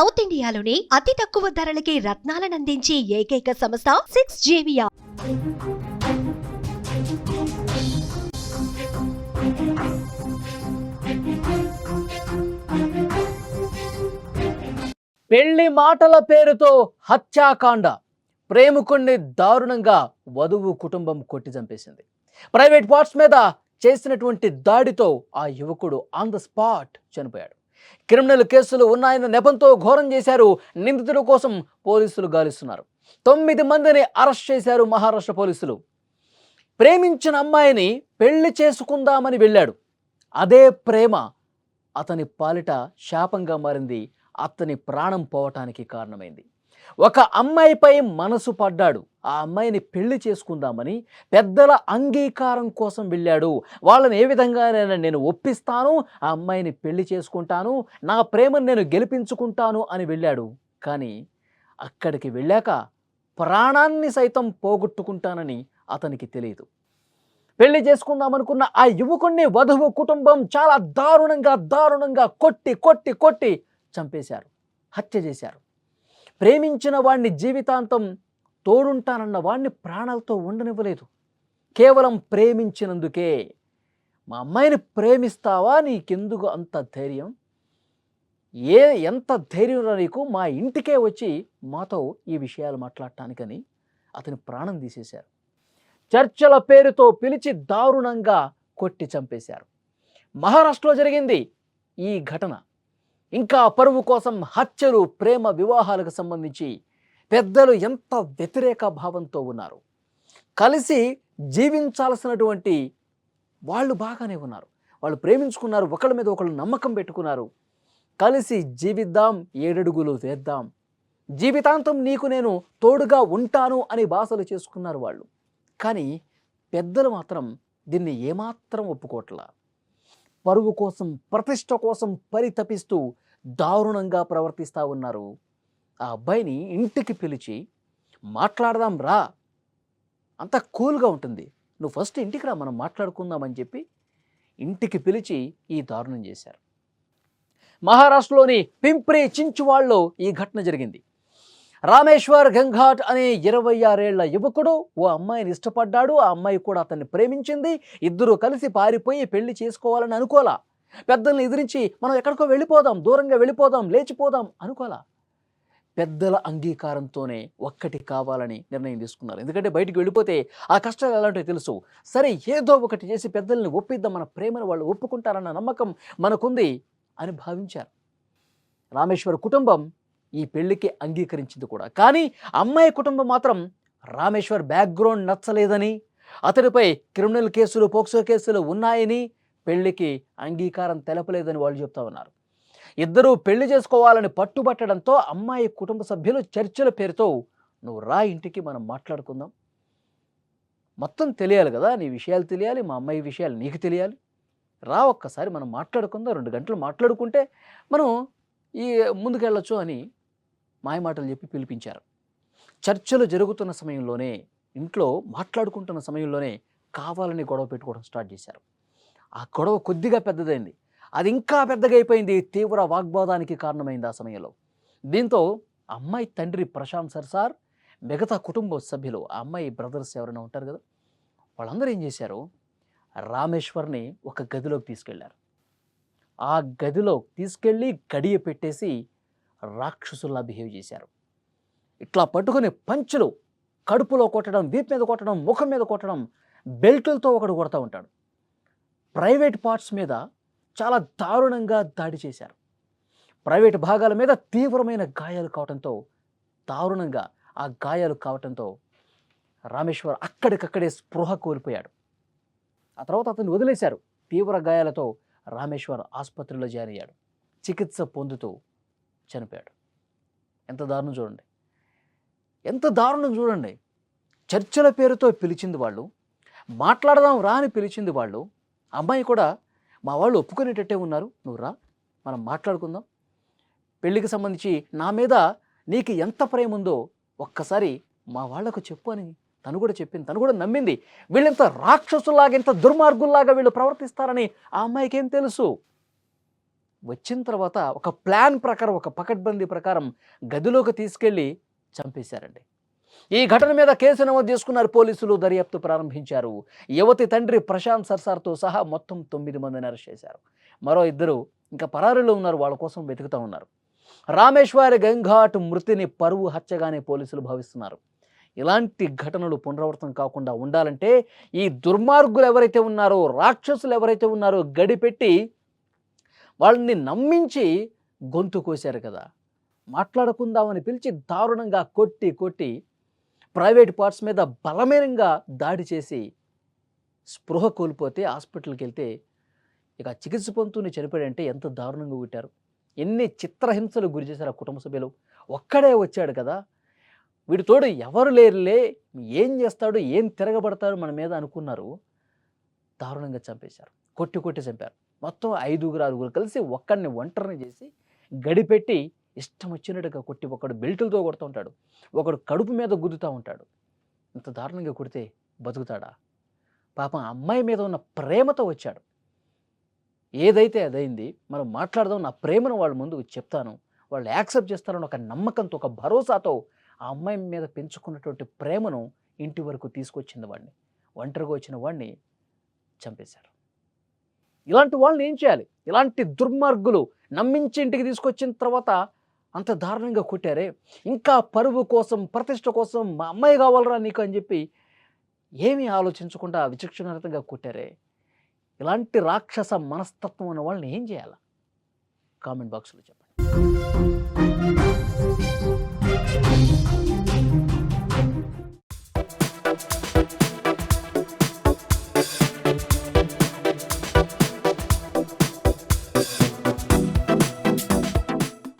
South ఇండియాలోని అతి తక్కువ ధరలకి రత్నాలనందించే ఏకైక సంస్థ 6JVR. పెళ్లి మాటల పేరుతో హత్యాకాండ. ప్రేమికుణ్ణి దారుణంగా వధువు కుటుంబం కొట్టి చంపేసింది. ప్రైవేట్ పార్ట్స్ మీద చేసినటువంటి దాడితో ఆ యువకుడు ఆన్ ద స్పాట్ చనిపోయాడు. క్రిమినల్ కేసులు ఉన్నాయన్న నెపంతో ఘోరం చేశారు. నిందితుడి కోసం పోలీసులు గాలిస్తున్నారు. 9 మందిని అరెస్ట్ చేశారు మహారాష్ట్ర పోలీసులు. ప్రేమించిన అమ్మాయిని పెళ్లి చేసుకుందామని వెళ్ళాడు. అదే ప్రేమ అతని పాలిట శాపంగా మారింది. అతని ప్రాణం పోవటానికి కారణమైంది. ఒక అమ్మాయిపై మనసు పడ్డాడు. ఆ అమ్మాయిని పెళ్లి చేసుకుందామని పెద్దల అంగీకారం కోసం వెళ్ళాడు. వాళ్ళని ఏ విధంగా నేను ఒప్పిస్తాను, ఆ అమ్మాయిని పెళ్లి చేసుకుంటాను, నా ప్రేమను నేను గెలిపించుకుంటాను అని వెళ్ళాడు. కానీ అక్కడికి వెళ్ళాక ప్రాణాన్ని సైతం పోగొట్టుకుంటానని అతనికి తెలియదు. పెళ్లి చేసుకుందామనుకున్న ఆ యువకుణ్ణి వధువు కుటుంబం చాలా దారుణంగా కొట్టి చంపేశారు, హత్య చేశారు. ప్రేమించిన వాణ్ణి జీవితాంతం తోడుంటానన్న వాణ్ణి ప్రాణాలతో ఉండనివ్వలేదు. కేవలం ప్రేమించినందుకే. మా అమ్మాయిని ప్రేమిస్తావా, నీకెందుకు అంత ధైర్యం, ఎంత ధైర్యం నీకు, మా ఇంటికే వచ్చి మాతో ఈ విషయాలు మాట్లాడటానికని అతని ప్రాణం తీసేశారు. చర్చల పేరుతో పిలిచి దారుణంగా కొట్టి చంపేశారు. మహారాష్ట్రలో జరిగింది ఈ ఘటన. ఇంకా పరువు కోసం హత్యలు, ప్రేమ వివాహాలకు సంబంధించి పెద్దలు ఎంత వ్యతిరేక భావంతో ఉన్నారు. కలిసి జీవించాల్సినటువంటి వాళ్ళు బాగానే ఉన్నారు. వాళ్ళు ప్రేమించుకున్నారు, ఒకళ్ళ మీద ఒకళ్ళు నమ్మకం పెట్టుకున్నారు. కలిసి జీవిద్దాం, 7 అడుగులు వేద్దాం, జీవితాంతం నీకు నేను తోడుగా ఉంటాను అని భాషలు చేసుకున్నారు వాళ్ళు. కానీ పెద్దలు మాత్రం దీన్ని ఏమాత్రం ఒప్పుకోవట్లా. పరువు కోసం, ప్రతిష్ట కోసం పరితపిస్తూ దారుణంగా ప్రవర్తిస్తూ ఉన్నారు. ఆ అబ్బాయిని ఇంటికి పిలిచి మాట్లాడదాం రా, అంత కూల్గా ఉంటుంది, నువ్వు ఫస్ట్ ఇంటికి రా, మనం మాట్లాడుకుందామని చెప్పి ఇంటికి పిలిచి ఈ దారుణం చేశారు. మహారాష్ట్రలోని పింప్రి చించువాడలో ఈ ఘటన జరిగింది. రామేశ్వర్ గంఘాట్ అనే 26 ఏళ్ల యువకుడు ఓ అమ్మాయిని ఇష్టపడ్డాడు. ఆ అమ్మాయి కూడా అతన్ని ప్రేమించింది. ఇద్దరు కలిసి పారిపోయి పెళ్లి చేసుకోవాలని అనుకోలా. పెద్దల్ని ఎదిరించి మనం ఎక్కడికో వెళ్ళిపోదాం, దూరంగా వెళ్ళిపోదాం, లేచిపోదాం అనుకోలా. పెద్దల అంగీకారంతోనే ఒక్కటి కావాలని నిర్ణయం తీసుకున్నారు. ఎందుకంటే బయటికి వెళ్ళిపోతే ఆ కష్టాలు ఎలాంటివి తెలుసు. సరే, ఏదో ఒకటి చేసి పెద్దల్ని ఒప్పిద్దాం, మన ప్రేమను వాళ్ళు ఒప్పుకుంటారన్న నమ్మకం మనకుంది అని భావించారు. రామేశ్వర్ కుటుంబం ఈ పెళ్లికి అంగీకరించింది కూడా. కానీ అమ్మాయి కుటుంబం మాత్రం రామేశ్వర్ బ్యాక్గ్రౌండ్ నచ్చలేదని, అతడిపై క్రిమినల్ కేసులు, పోక్సో కేసులు ఉన్నాయని పెళ్లికి అంగీకారం తెలపలేదని వాళ్ళు చెప్తా ఉన్నారు. ఇద్దరూ పెళ్లి చేసుకోవాలని పట్టుబట్టడంతో అమ్మాయి కుటుంబ సభ్యులు చర్చల పేరుతో నువ్వు రా ఇంటికి, మనం మాట్లాడుకుందాం, మొత్తం తెలియాలి కదా, నీ విషయాలు తెలియాలి, మా అమ్మాయి విషయాలు నీకు తెలియాలి, రా ఒక్కసారి మనం మాట్లాడుకుందాం, 2 గంటలు మాట్లాడుకుంటే మనం ఈ ముందుకెళ్ళొచ్చు అని మాయమాటలు చెప్పి పిలిపించారు. చర్చలు జరుగుతున్న సమయంలోనే, ఇంట్లో మాట్లాడుకుంటున్న సమయంలోనే కావాలని గొడవ పెట్టుకోవడం స్టార్ట్ చేశారు. ఆ గొడవ కొద్దిగా పెద్దదైంది, అది ఇంకా పెద్దగా అయిపోయింది, తీవ్ర వాగ్వాదానికి కారణమైంది ఆ సమయంలో. దీంతో అమ్మాయి తండ్రి ప్రశాంత్ సార్, మిగతా కుటుంబ సభ్యులు, ఆ అమ్మాయి బ్రదర్స్ ఎవరైనా ఉంటారు కదా, వాళ్ళందరూ ఏం చేశారు, రామేశ్వర్ని ఒక గదిలోకి తీసుకెళ్లారు. ఆ గదిలో తీసుకెళ్ళి గడియ పెట్టేసి రాక్షసుల్లా బిహేవ్ చేశారు. ఇట్లా పట్టుకుని పంచులు, కడుపులో కొట్టడం, వీపు మీద కొట్టడం, ముఖం మీద కొట్టడం, బెల్టులతో ఒకడు కొడతా ఉంటాడు. ప్రైవేట్ పార్ట్స్ మీద చాలా దారుణంగా దాడి చేశారు. ప్రైవేట్ భాగాల మీద తీవ్రమైన గాయాలు కావడంతో, దారుణంగా ఆ గాయాలు కావడంతో రామేశ్వర్ అక్కడికక్కడే స్పృహ కోల్పోయాడు. ఆ తర్వాత అతన్ని వదిలేశారు. తీవ్ర గాయాలతో రామేశ్వర్ ఆసుపత్రిలో జాయిన్ అయ్యాడు. చికిత్స పొందుతూ చనిపోయాడు. ఎంత దారుణం చూడండి, ఎంత దారుణం చూడండి. చర్చల పేరుతో పిలిచింది వాళ్ళు, మాట్లాడదాం రా అని పిలిచింది వాళ్ళు. అమ్మాయి కూడా మా వాళ్ళు ఒప్పుకునేటట్టే ఉన్నారు, నువ్వు రా, మనం మాట్లాడుకుందాం, పెళ్ళికి సంబంధించి నా మీద నీకు ఎంత ప్రేమ ఉందో ఒక్కసారి మా వాళ్లకు చెప్పు అని తను కూడా చెప్పింది, తను కూడా నమ్మింది. వీళ్ళంత రాక్షసులాగా, ఇంత దుర్మార్గుల్లాగా వీళ్ళు ప్రవర్తిస్తారని ఆ అమ్మాయికి ఏం తెలుసు. వచ్చిన తర్వాత ఒక ప్లాన్ ప్రకారం, ఒక పకడ్బందీ ప్రకారం గదిలోకి తీసుకెళ్ళి చంపేశారండి. ఈ ఘటన మీద కేసు నమోదు చేసుకున్నారు పోలీసులు, దర్యాప్తు ప్రారంభించారు. యువతి తండ్రి ప్రశాంత్ సర్సార్తో సహా మొత్తం 9 మందిని అరెస్ట్ చేశారు. మరో 2 ఇంకా పరారీలో ఉన్నారు, వాళ్ళ కోసం వెతుకుతూ ఉన్నారు. రామేశ్వరి గంఘాట్ మృతిని పరువు హత్యగానే పోలీసులు భావిస్తున్నారు. ఇలాంటి ఘటనలు పునరావృతం కాకుండా ఉండాలంటే ఈ దుర్మార్గులు ఎవరైతే ఉన్నారో, రాక్షసులు ఎవరైతే ఉన్నారో, గడిపెట్టి వాళ్ళని నమ్మించి గొంతు కోశారు కదా, మాట్లాడుకుందామని పిలిచి దారుణంగా కొట్టి ప్రైవేట్ పార్ట్స్ మీద బలమేనంగా దాడి చేసి స్పృహ కోల్పోతే హాస్పిటల్కి వెళ్తే ఇక చికిత్స పొందుతూనే చనిపోయాడంటే ఎంత దారుణంగా కొట్టారు. ఎన్ని చిత్రహింసలు గురి చేశారు ఆ కుటుంబ సభ్యులు. ఒక్కడే వచ్చాడు కదా, వీడి తోడు ఎవరు లేరులే, ఏం చేస్తాడు, ఏం తిరగబడతాడు మన మీద అనుకున్నారు. దారుణంగా చంపేశారు, కొట్టి చంపారు. మొత్తం 5-6 కలిసి ఒక్కడిని ఒంటరిని చేసి గడిపెట్టి ఇష్టం వచ్చినట్టుగా కొట్టి, ఒకడు బెల్టులతో కొడుతూ ఉంటాడు, ఒకడు కడుపు మీద గుద్దుతూ ఉంటాడు. ఇంత దారుణంగా కొడితే బతుకుతాడా? పాపం అమ్మాయి మీద ఉన్న ప్రేమతో వచ్చాడు. ఏదైతే అదైంది, మనం మాట్లాడదాం, నా ప్రేమను వాళ్ళ ముందు చెప్తాను, వాళ్ళు యాక్సెప్ట్ చేస్తారని ఒక నమ్మకంతో, ఒక భరోసాతో ఆ అమ్మాయి మీద పెంచుకున్నటువంటి ప్రేమను ఇంటి వరకు తీసుకొచ్చింది వాడిని. ఒంటరిగా వచ్చిన వాడిని చంపేశారు. ఇలాంటి వాళ్ళని ఏం చేయాలి? ఇలాంటి దుర్మార్గులు నమ్మించి ఇంటికి తీసుకొచ్చిన తర్వాత అంత దారుణంగా కొట్టారే, ఇంకా పరువు కోసం, ప్రతిష్ట కోసం, మా అమ్మాయి కావాలరా నీకు అని చెప్పి ఏమీ ఆలోచించకుండా విచక్షణారహితంగా కొట్టారే. ఇలాంటి రాక్షస మనస్తత్వం ఉన్న వాళ్ళని ఏం చేయాలి? కామెంట్ బాక్స్లో చెప్పండి.